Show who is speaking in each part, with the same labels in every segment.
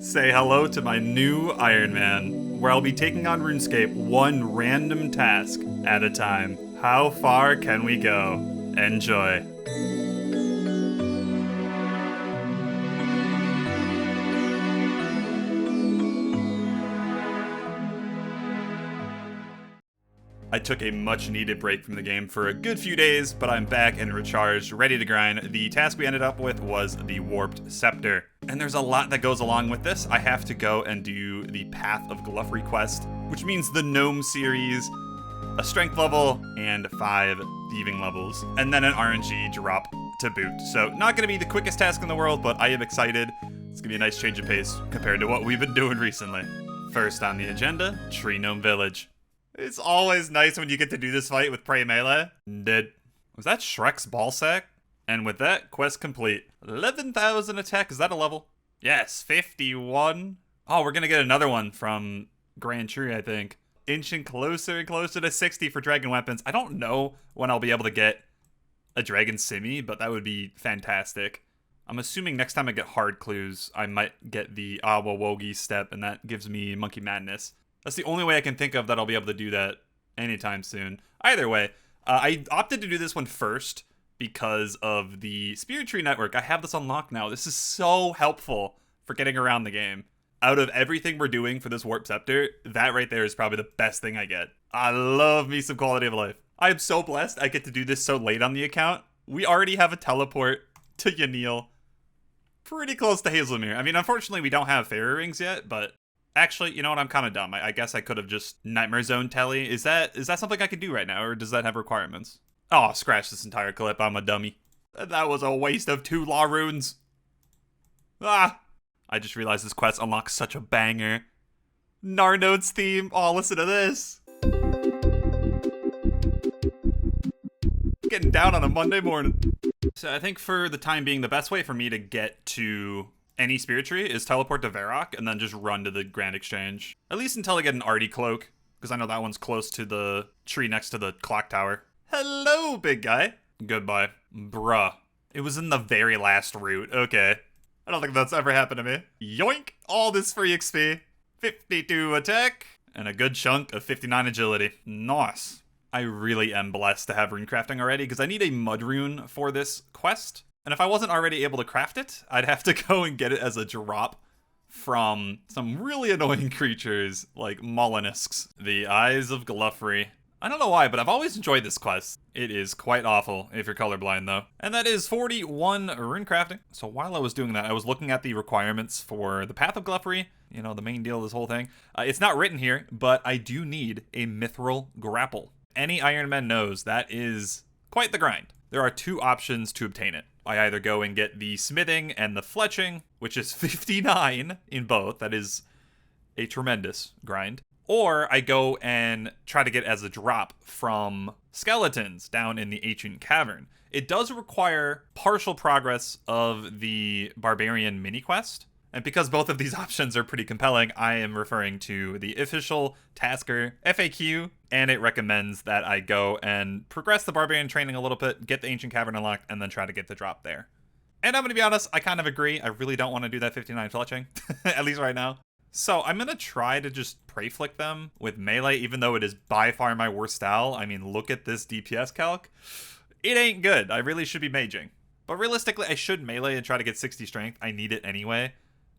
Speaker 1: Say hello to my new Iron Man, where I'll be taking on RuneScape one random task at a time. How far can we go? Enjoy. I took a much needed break from the game for a good few days, but I'm back and recharged, ready to grind. The task we ended up with was the Warped Scepter. And there's a lot that goes along with this. I have to go and do the Path of Glouphrie quest, which means the Gnome series, a strength level, and 5 thieving levels, and then an RNG drop to boot. So not gonna be the quickest task in the world, but I am excited. It's gonna be a nice change of pace compared to what we've been doing recently. First on the agenda, Tree Gnome Village. It's always nice when you get to do this fight with Prey Melee. Was that Shrek's ballsack? And with that, quest complete. 11,000 attack, is that a level? Yes, 51. Oh, we're gonna get another one from Grand Tree, I think. Inching closer and closer to 60 for dragon weapons. I don't know when I'll be able to get a dragon simi, but that would be fantastic. I'm assuming next time I get hard clues, I might get the Awa Wogi step, and that gives me Monkey Madness. That's the only way I can think of that I'll be able to do that anytime soon. Either way, I opted to do this one first because of the Spirit Tree Network. I have this unlocked now. This is so helpful for getting around the game. Out of everything we're doing for this Warp Scepter, that right there is probably the best thing I get. I love me some quality of life. I am so blessed I get to do this so late on the account. We already have a teleport to Yaneel. Pretty close to Hazelmere. I mean, unfortunately, we don't have fairy rings yet, but actually, you know what? I'm kind of dumb. I guess I could have just Nightmare Zone Telly. Is that something I could do right now, or does that have requirements? Oh, scratch this entire clip. I'm a dummy. That was a waste of 2 law runes. Ah! I just realized this quest unlocks such a banger. Narnode's theme. Oh, listen to this. Getting down on a Monday morning. So I think for the time being, the best way for me to get to any spirit tree is teleport to Varrock and then just run to the Grand Exchange. At least until I get an Artie cloak, because I know that one's close to the tree next to the clock tower. Hello, big guy. Goodbye. Bruh. It was in the very last route. Okay. I don't think that's ever happened to me. Yoink! All this free XP. 52 attack, and a good chunk of 59 agility. Nice. I really am blessed to have rune crafting already, because I need a mud rune for this quest. And if I wasn't already able to craft it, I'd have to go and get it as a drop from some really annoying creatures like mollusks. The Eyes of Glouphrie. I don't know why, but I've always enjoyed this quest. It is quite awful if you're colorblind, though. And that is 41 rune crafting. So while I was doing that, I was looking at the requirements for the Path of Glouphrie. You know, the main deal of this whole thing. It's not written here, but I do need a mithril grapple. Any Iron Man knows that is quite the grind. There are 2 options to obtain it. I either go and get the smithing and the fletching, which is 59 in both. That is a tremendous grind. Or I go and try to get as a drop from skeletons down in the ancient cavern. It does require partial progress of the barbarian mini quest. And because both of these options are pretty compelling, I am referring to the official Tasker FAQ, and it recommends that I go and progress the barbarian training a little bit, get the ancient cavern unlocked, and then try to get the drop there. And I'm going to be honest, I kind of agree. I really don't want to do that 59 fletching, at least right now. So I'm going to try to just prey flick them with melee, even though it is by far my worst style. I mean, look at this DPS calc. It ain't good. I really should be maging. But realistically, I should melee and try to get 60 strength. I need it anyway.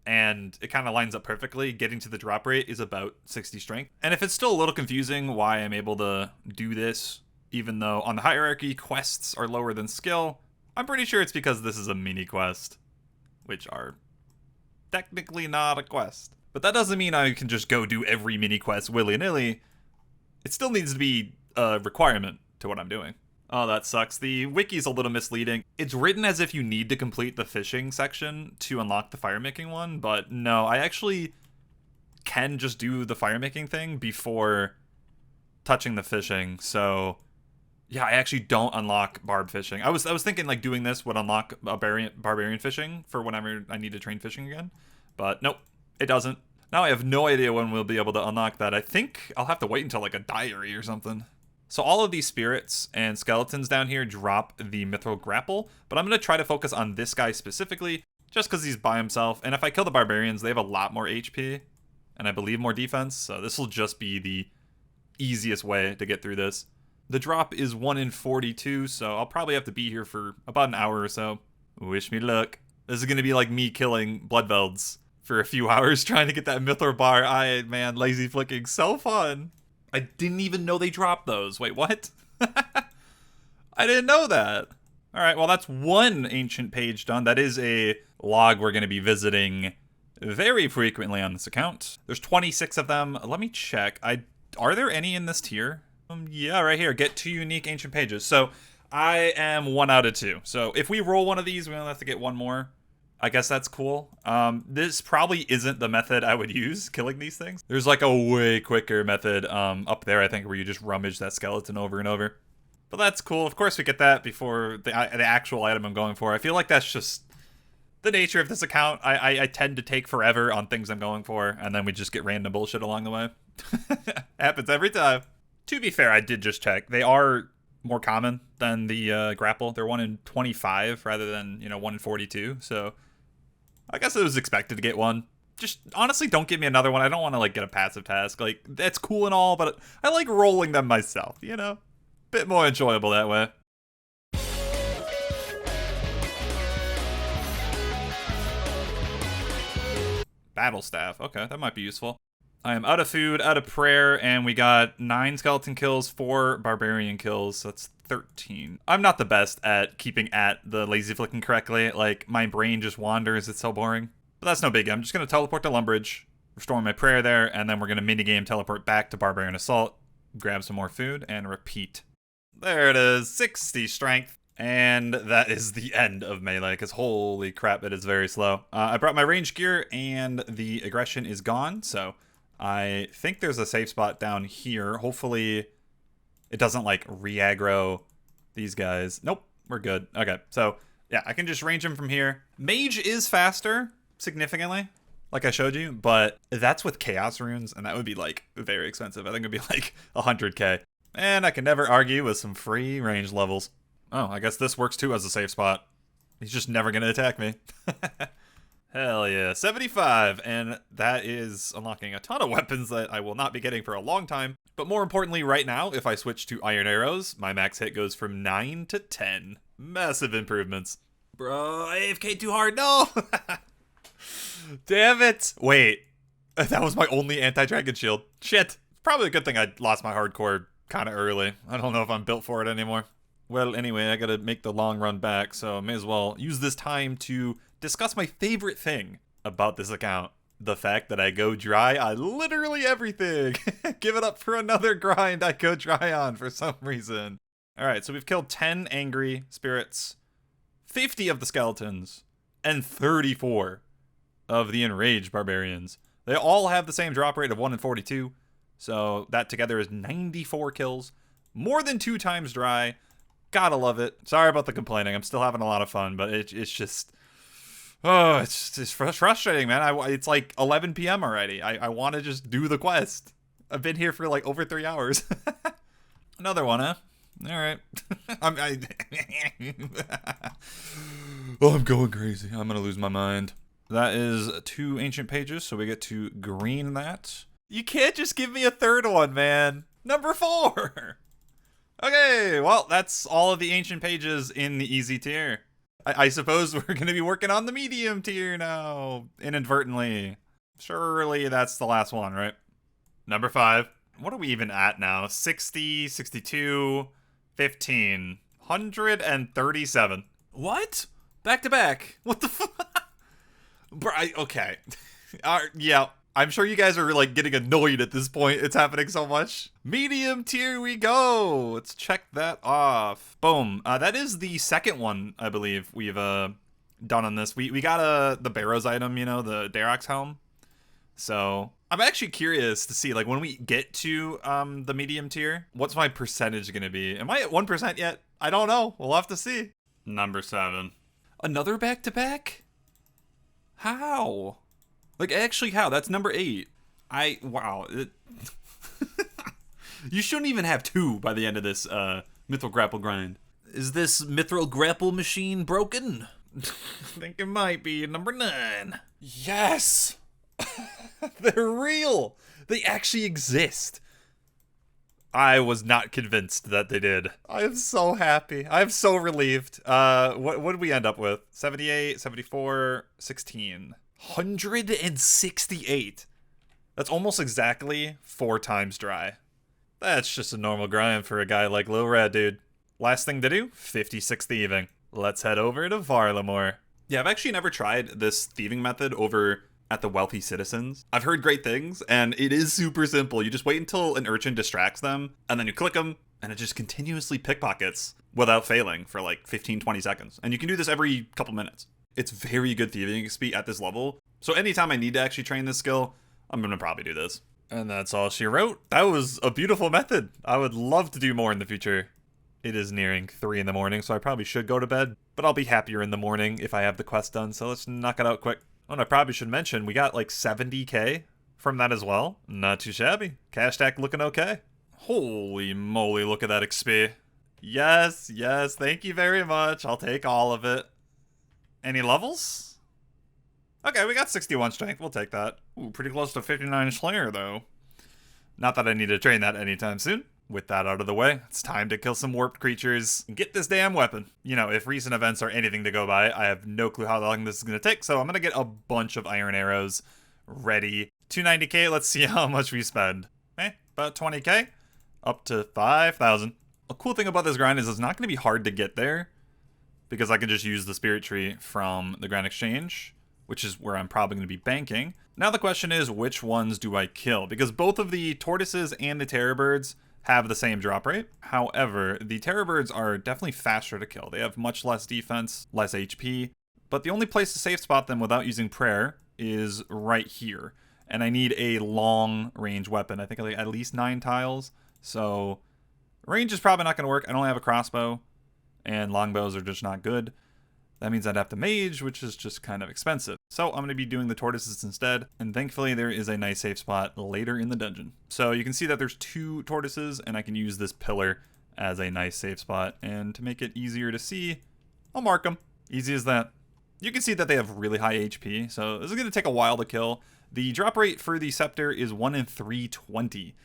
Speaker 1: And it kind of lines up perfectly. Getting to the drop rate is about 60 strength. And if it's still a little confusing why I'm able to do this, even though on the hierarchy quests are lower than skill, I'm pretty sure it's because this is a mini quest, which are technically not a quest. But that doesn't mean I can just go do every mini quest willy-nilly. It still needs to be a requirement to what I'm doing. Oh, that sucks. The wiki's a little misleading. It's written as if you need to complete the fishing section to unlock the fire-making one, but no, I actually can just do the fire-making thing before touching the fishing, so yeah, I actually don't unlock barb fishing. I was thinking like doing this would unlock barbarian fishing for whenever I need to train fishing again, but nope, it doesn't. Now I have no idea when we'll be able to unlock that. I think I'll have to wait until like a diary or something. So all of these spirits and skeletons down here drop the mithril grapple, but I'm going to try to focus on this guy specifically just because he's by himself. And if I kill the barbarians, they have a lot more HP, and I believe more defense, so this will just be the easiest way to get through this. The drop is 1 in 42, so I'll probably have to be here for about an hour or so. Wish me luck. This is going to be like me killing Bloodvelds for a few hours trying to get that Mithril bar. Man, lazy flicking, so fun. I didn't even know they dropped those. Wait, what? I didn't know that. All right, well, that's one ancient page done. That is a log we're going to be visiting very frequently on this account. There's 26 of them. Let me check. Are there any in this tier? Yeah, right here. Get 2 unique ancient pages. So I am 1 out of 2. So if we roll one of these, we only have to get 1 more. I guess that's cool. This probably isn't the method I would use killing these things. There's like a way quicker method up there, I think, where you just rummage that skeleton over and over. But that's cool. Of course, we get that before the actual item I'm going for. I feel like that's just the nature of this account. I tend to take forever on things I'm going for, and then we just get random bullshit along the way. Happens every time. To be fair, I did just check. They are more common than the Grapple. They're 1 in 25 rather than, 1 in 42. So I guess it was expected to get one. Just honestly, don't give me another one. I don't want to like get a passive task. Like, that's cool and all, but I like rolling them myself, Bit more enjoyable that way. Battle staff. Okay, that might be useful. I am out of food, out of prayer, and we got 9 skeleton kills, 4 barbarian kills. So that's 13. I'm not the best at keeping at the lazy flicking correctly. Like, my brain just wanders. It's so boring. But that's no big. I'm just going to teleport to Lumbridge, restore my prayer there, and then we're going to minigame teleport back to Barbarian Assault, grab some more food, and repeat. There it is, 60 strength. And that is the end of melee, because holy crap, it is very slow. I brought my range gear, and the aggression is gone, so I think there's a safe spot down here. Hopefully it doesn't, like, re-aggro these guys. Nope, we're good. Okay, so, yeah, I can just range him from here. Mage is faster, significantly, like I showed you, but that's with Chaos Runes, and that would be, like, very expensive. I think it would be, like, 100k. And I can never argue with some free range levels. Oh, I guess this works too as a safe spot. He's just never going to attack me. Hell yeah, 75. And that is unlocking a ton of weapons that I will not be getting for a long time. But more importantly, right now, if I switch to Iron Arrows, my max hit goes from 9 to 10. Massive improvements. Bro, AFK too hard, no! Damn it! Wait, that was my only anti-dragon shield. Shit. Probably a good thing I lost my hardcore kind of early. I don't know if I'm built for it anymore. Well, anyway, I gotta make the long run back, so I may as well use this time to discuss my favorite thing about this account. The fact that I go dry on literally everything. Give it up for another grind I go dry on for some reason. Alright, so we've killed 10 angry spirits, 50 of the skeletons, and 34 of the enraged barbarians. They all have the same drop rate of 1 in 42, so that together is 94 kills, more than 2 times dry. Gotta love it. Sorry about the complaining. I'm still having a lot of fun, but it's just... Oh, it's just frustrating, man. It's like 11 p.m. already. I want to just do the quest. I've been here for like over 3 hours. Another one, huh? All right. I'm going crazy. I'm going to lose my mind. That is 2 ancient pages, so we get to green that. You can't just give me a third one, man. Number 4. Okay, well, that's all of the ancient pages in the easy tier. I suppose we're going to be working on the medium tier now, inadvertently. Surely that's the last one, right? Number 5. What are we even at now? 60, 62, 15, 137. What? Back to back. What the fuck? Okay. Yeah. I'm sure you guys are like getting annoyed at this point. It's happening so much. Medium tier we go. Let's check that off. Boom. That is the second one, I believe, we've done on this. We got the Barrows item, the Darrock's helm. So I'm actually curious to see, like, when we get to the medium tier, what's my percentage going to be? Am I at 1% yet? I don't know. We'll have to see. Number 7. Another back-to-back? How? Like, actually, how? That's number 8. Wow. You shouldn't even have 2 by the end of this Mithril Grapple grind. Is this Mithril Grapple machine broken? I think it might be number 9. Yes! They're real! They actually exist. I was not convinced that they did. I am so happy. I am so relieved. What did we end up with? 78, 74, 16. 168. That's almost exactly 4 times dry. That's just a normal grind for a guy like Lil Red, dude. Last thing to do, 56 thieving. Let's head over to Varlamore. Yeah, I've actually never tried this thieving method over at the Wealthy Citizens. I've heard great things, and it is super simple. You just wait until an urchin distracts them, and then you click them, and it just continuously pickpockets without failing for like 15-20 seconds. And you can do this every couple minutes. It's very good thieving XP at this level. So anytime I need to actually train this skill, I'm gonna probably do this. And that's all she wrote. That was a beautiful method. I would love to do more in the future. It is nearing 3 in the morning, so I probably should go to bed, but I'll be happier in the morning if I have the quest done, so let's knock it out quick. Oh, and I probably should mention, we got like 70k from that as well. Not too shabby. Cash stack looking okay. Holy moly, look at that XP. Yes, yes, thank you very much. I'll take all of it. Any levels? Okay, we got 61 strength. We'll take that. Ooh, pretty close to 59 Slayer, though. Not that I need to train that anytime soon. With that out of the way, it's time to kill some warped creatures and get this damn weapon. You know, if recent events are anything to go by, I have no clue how long this is going to take, so I'm going to get a bunch of iron arrows ready. 290k, let's see how much we spend. About 20k? Up to 5,000. A cool thing about this grind is it's not going to be hard to get there, because I can just use the spirit tree from the Grand Exchange, which is where I'm probably going to be banking. Now the question is, which ones do I kill? Because both of the tortoises and the terror birds have the same drop rate. However, the terror birds are definitely faster to kill. They have much less defense, less HP, but the only place to safe spot them without using prayer is right here. And I need a long range weapon. I think like at least 9 tiles. So range is probably not going to work. I don't have a crossbow, and longbows are just not good. That means I'd have to mage, which is just kind of expensive. So I'm going to be doing the tortoises instead, and thankfully there is a nice safe spot later in the dungeon. So you can see that there's 2 tortoises, and I can use this pillar as a nice safe spot. And to make it easier to see, I'll mark them. Easy as that. You can see that they have really high HP, so this is going to take a while to kill. The drop rate for the scepter is 1 in 320.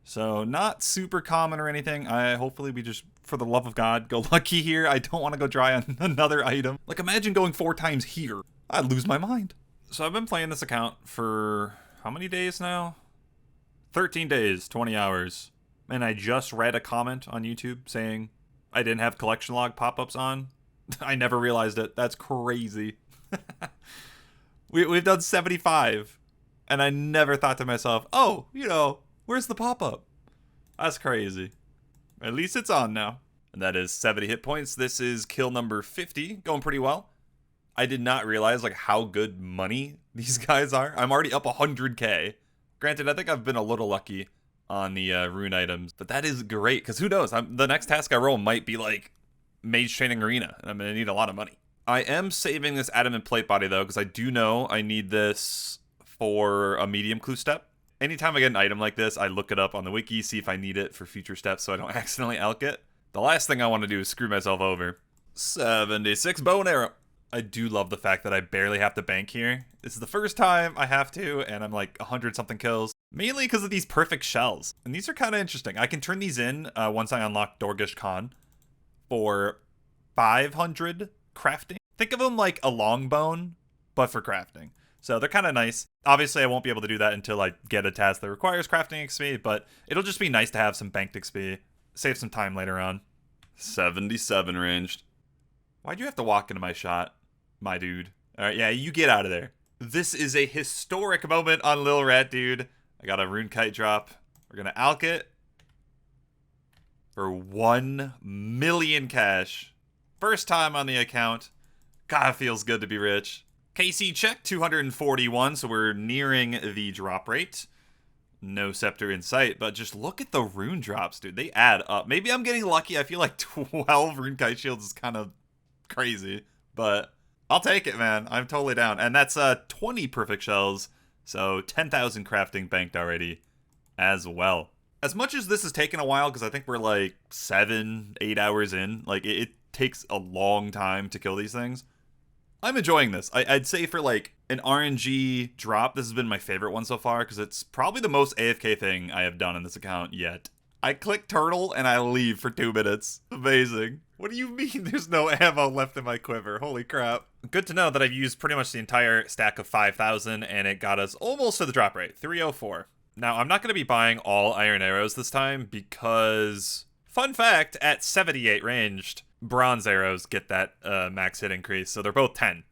Speaker 1: So not super common or anything. Hopefully we just, for the love of God, go lucky here. I don't want to go dry on another item. Like, imagine going 4 times here. I'd lose my mind. So I've been playing this account for how many days now? 13 days, 20 hours. And I just read a comment on YouTube saying I didn't have collection log pop-ups on. I never realized it. That's crazy. We've done 75. And I never thought to myself, oh, you know, where's the pop-up? That's crazy. At least it's on now. And that is 70 hit points. This is kill number 50. Going pretty well. I did not realize like how good money these guys are. I'm already up 100k. Granted, I think I've been a little lucky on the rune items. But that is great, because who knows? The next task I roll might be like Mage Training Arena. And I'm going to need a lot of money. I am saving this adamant plate body though, because I do know I need this for a medium clue step. Anytime I get an item like this, I look it up on the wiki, see if I need it for future steps so I don't accidentally alch it. The last thing I want to do is screw myself over. 76 bow and arrow. I do love the fact that I barely have to bank here. This is the first time I have to, and I'm like 100 something kills. Mainly because of these perfect shells. And these are kind of interesting. I can turn these in once I unlock Dorgish Khan for 500 crafting. Think of them like a long bone, but for crafting. So they're kind of nice. Obviously, I won't be able to do that until I get a task that requires crafting XP, but it'll just be nice to have some banked XP. Save some time later on. 77 ranged. Why'd you have to walk into my shot, my dude? All right, yeah, you get out of there. This is a historic moment on Lil Rat, dude. I got a rune kite drop. We're going to alch it for 1 million cash. First time on the account. God, it feels good to be rich. KC check, 241, so we're nearing the drop rate. No scepter in sight, but just look at the rune drops, dude. They add up. Maybe I'm getting lucky. I feel like 12 rune kite shields is kind of crazy, but I'll take it, man. I'm totally down. And that's 20 perfect shells, so 10,000 crafting banked already as well. As much as this has taken a while, because I think we're like 7-8 hours in, like it takes a long time to kill these things. I'm enjoying this. I'd say for like an RNG drop, this has been my favorite one so far because it's probably the most AFK thing I have done in this account yet. I click turtle and I leave for 2 minutes. Amazing. What do you mean there's no ammo left in my quiver? Holy crap. Good to know that I've used pretty much the entire stack of 5,000 and it got us almost to the drop rate, 304. Now, I'm not going to be buying all iron arrows this time because, fun fact, at 78 ranged, bronze arrows get that max hit increase. So they're both 10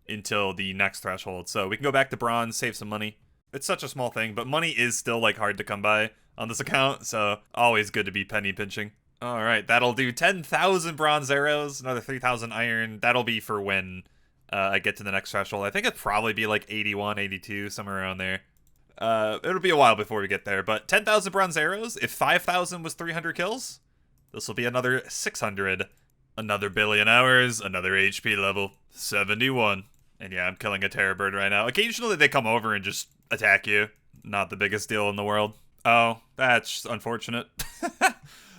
Speaker 1: until the next threshold. So we can go back to bronze, save some money. It's such a small thing, but money is still like hard to come by on this account, so always good to be penny pinching. All right, that'll do 10,000 bronze arrows, another 3,000 iron. That'll be for when I get to the next threshold. I think it'd probably be like 81, 82, somewhere around there. It'll be a while before we get there, but 10,000 bronze arrows, if 5,000 was 300 kills, this will be another 600. Another billion hours, another HP level, 71. And yeah, I'm killing a terror bird right now. Occasionally they come over and just attack you. Not the biggest deal in the world. Oh, that's unfortunate.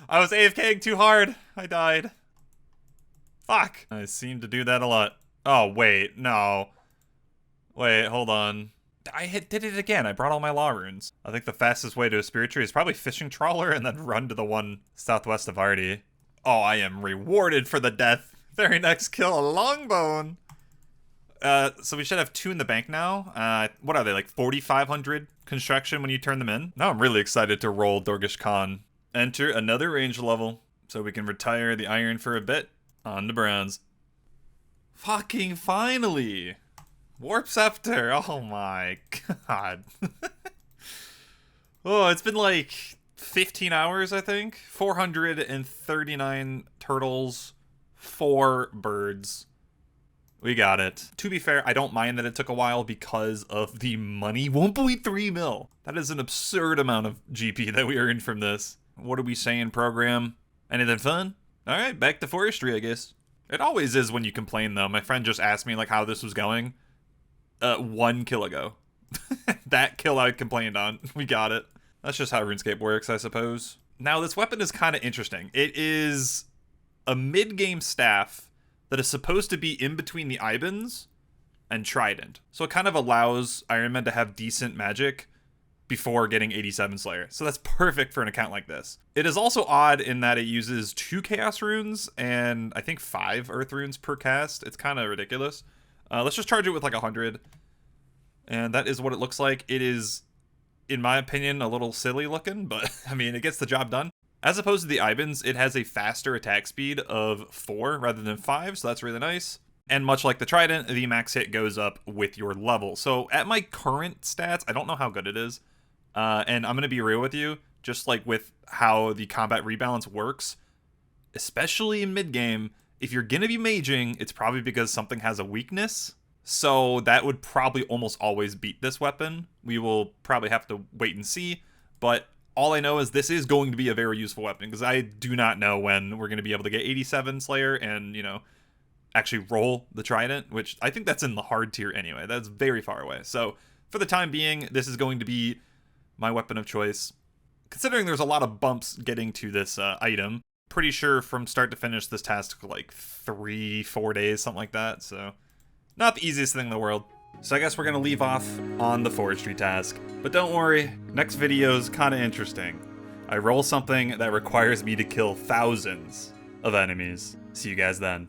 Speaker 1: I was AFKing too hard. I died. Fuck. I seem to do that a lot. Oh, wait. No. Wait, hold on. I did it again. I brought all my law runes. I think the fastest way to a spirit tree is probably fishing trawler and then run to the one southwest of Artie. Oh, I am rewarded for the death. Very next kill, a longbone. So we should have 2 in the bank now. What are they, like 4,500 construction when you turn them in? Now I'm really excited to roll Dorgish Khan. Enter another range level so we can retire the iron for a bit. On to bronze. Fucking finally! Warp Scepter, oh my god. Oh, it's been like 15 hours, I think. 439 turtles, 4 birds. We got it. To be fair, I don't mind that it took a while because of the money. 1.3 mil. That is an absurd amount of GP that we earned from this. What are we saying, program? Anything fun? Alright, back to forestry, I guess. It always is when you complain, though. My friend just asked me, like, how this was going. 1 kill ago. That kill I complained on. We got it. That's just how RuneScape works, I suppose. Now, this weapon is kind of interesting. It is a mid-game staff that is supposed to be in between the Ibans and Trident. So it kind of allows Iron Man to have decent magic before getting 87 Slayer. So that's perfect for an account like this. It is also odd in that it uses 2 Chaos Runes and I think 5 Earth Runes per cast. It's kind of ridiculous. Let's just charge it with like 100. And that is what it looks like. It is, in my opinion, a little silly looking, but I mean, it gets the job done. As opposed to the Ibans, it has a faster attack speed of 4 rather than 5, so that's really nice. And much like the Trident, the max hit goes up with your level. So at my current stats, I don't know how good it is. And I'm going to be real with you, just like with how the combat rebalance works, especially in mid-game, if you're going to be maging, it's probably because something has a weakness. So that would probably almost always beat this weapon. We will probably have to wait and see, but all I know is this is going to be a very useful weapon because I do not know when we're going to be able to get 87 Slayer and, you know, actually roll the Trident, which I think that's in the hard tier anyway. That's very far away. So for the time being, this is going to be my weapon of choice. Considering there's a lot of bumps getting to this item, pretty sure from start to finish this task took like 3-4 days, something like that. So not the easiest thing in the world. So I guess we're going to leave off on the forestry task. But don't worry, next video is kind of interesting. I roll something that requires me to kill thousands of enemies. See you guys then.